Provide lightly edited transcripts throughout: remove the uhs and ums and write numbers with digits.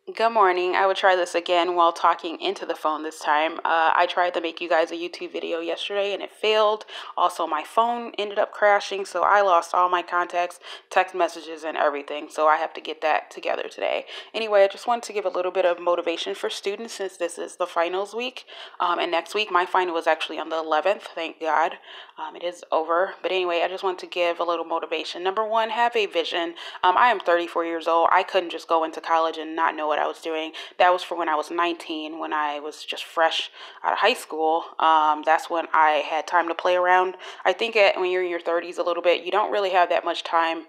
Good morning. I will try this again while talking into the phone this time. I tried to make you guys a YouTube video yesterday and it failed. Also, my phone ended up crashing, so I lost all my contacts, text messages, and everything. So I have to get that together today. Anyway, I just wanted to give a little bit of motivation for students since this is the finals week. And next week, my final is actually on the 11th. Thank God. It is over. But anyway, I just want to give a little motivation. Number one, have a vision. I am 34 years old. I couldn't just go into college and not know what I was doing. That was for when I was 19, when I was just fresh out of high school. That's when I had time to play around. I think when you're in your 30s a little bit, you don't really have that much time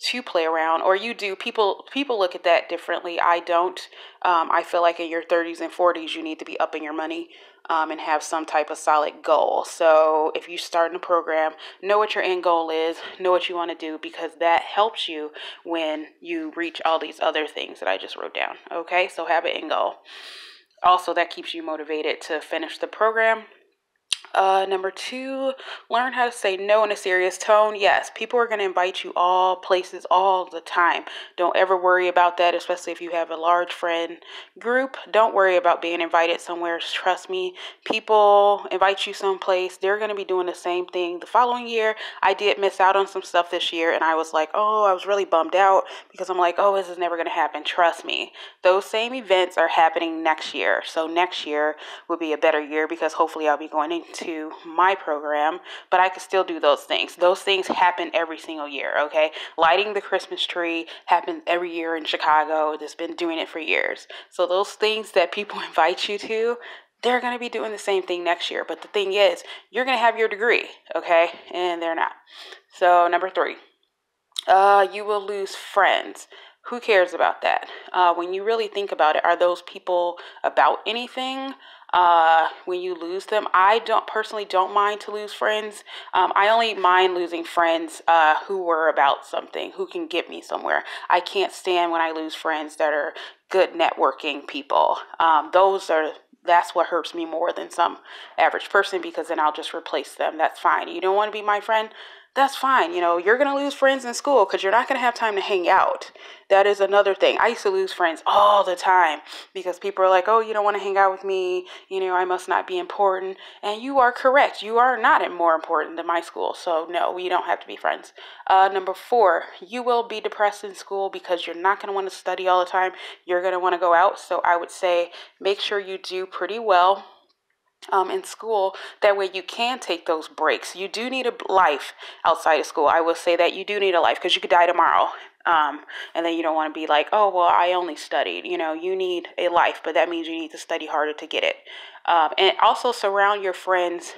to play around, or you do. People look at that differently. I don't. I feel like in your 30s and 40s, you need to be upping your money. And have some type of solid goal. So if you start in a program, know what your end goal is, know what you want to do, because that helps you when you reach all these other things that I just wrote down. Okay, so have an end goal. Also, that keeps you motivated to finish the program. Number two, learn how to say no in a serious tone. Yes, people are going to invite you all places all the time. Don't ever worry about that, especially if you have a large friend group. Don't worry about being invited somewhere. Trust me, people invite you someplace. They're going to be doing the same thing the following year. I did miss out on some stuff this year, and I was like, oh, I was really bummed out because I'm like, oh, this is never going to happen. Trust me, those same events are happening next year. So next year will be a better year because hopefully I'll be going into my program, but I can still do those things. Those things happen every single year, okay? Lighting the Christmas tree happens every year in Chicago. It's been doing it for years. So those things that people invite you to, they're going to be doing the same thing next year. But the thing is, you're going to have your degree, okay? And they're not. So number three, you will lose friends. Who cares about that? When you really think about it, are those people about anything? When you lose them, I don't mind to lose friends. I only mind losing friends who were about something, who can get me somewhere. I can't stand when I lose friends that are good networking people. That's what hurts me more than some average person, because then I'll just replace them. That's fine. You don't want to be my friend? That's fine. You're going to lose friends in school because you're not going to have time to hang out. That is another thing. I used to lose friends all the time because people are like, oh, you don't want to hang out with me. I must not be important. And you are correct. You are not more important than my school. So no, we don't have to be friends. Number four, you will be depressed in school because you're not going to want to study all the time. You're going to want to go out. So I would say make sure you do pretty well in school. That way you can take those breaks. You do need a life outside of school. I will say that you do need a life because you could die tomorrow. And then you don't want to be like, oh, well, I only studied. You need a life, but that means you need to study harder to get it. And also surround yourself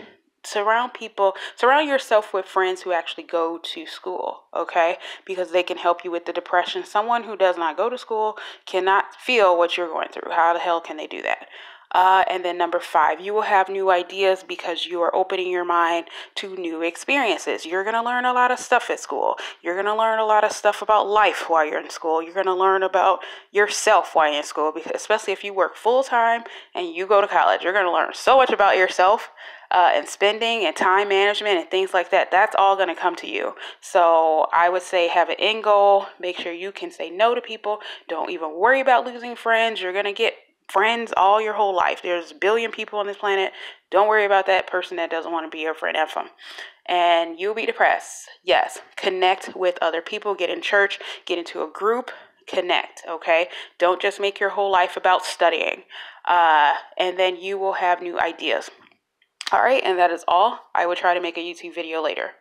with friends who actually go to school, okay? Because they can help you with the depression. Someone who does not go to school cannot feel what you're going through. How the hell can they do that? And then number five, you will have new ideas because you are opening your mind to new experiences. You're going to learn a lot of stuff at school. You're going to learn a lot of stuff about life while you're in school. You're going to learn about yourself while you're in school, because especially if you work full time and you go to college, you're going to learn so much about yourself. And spending and time management and things like that. That's all going to come to you. So I would say have an end goal. Make sure you can say no to people. Don't even worry about losing friends. You're going to get friends all your whole life. There's a billion people on this planet. Don't worry about that person that doesn't want to be your friend. F them. And you'll be depressed. Yes. Connect with other people. Get in church. Get into a group. Connect. Okay. Don't just make your whole life about studying. And then you will have new ideas. All right, and that is all. I will try to make a YouTube video later.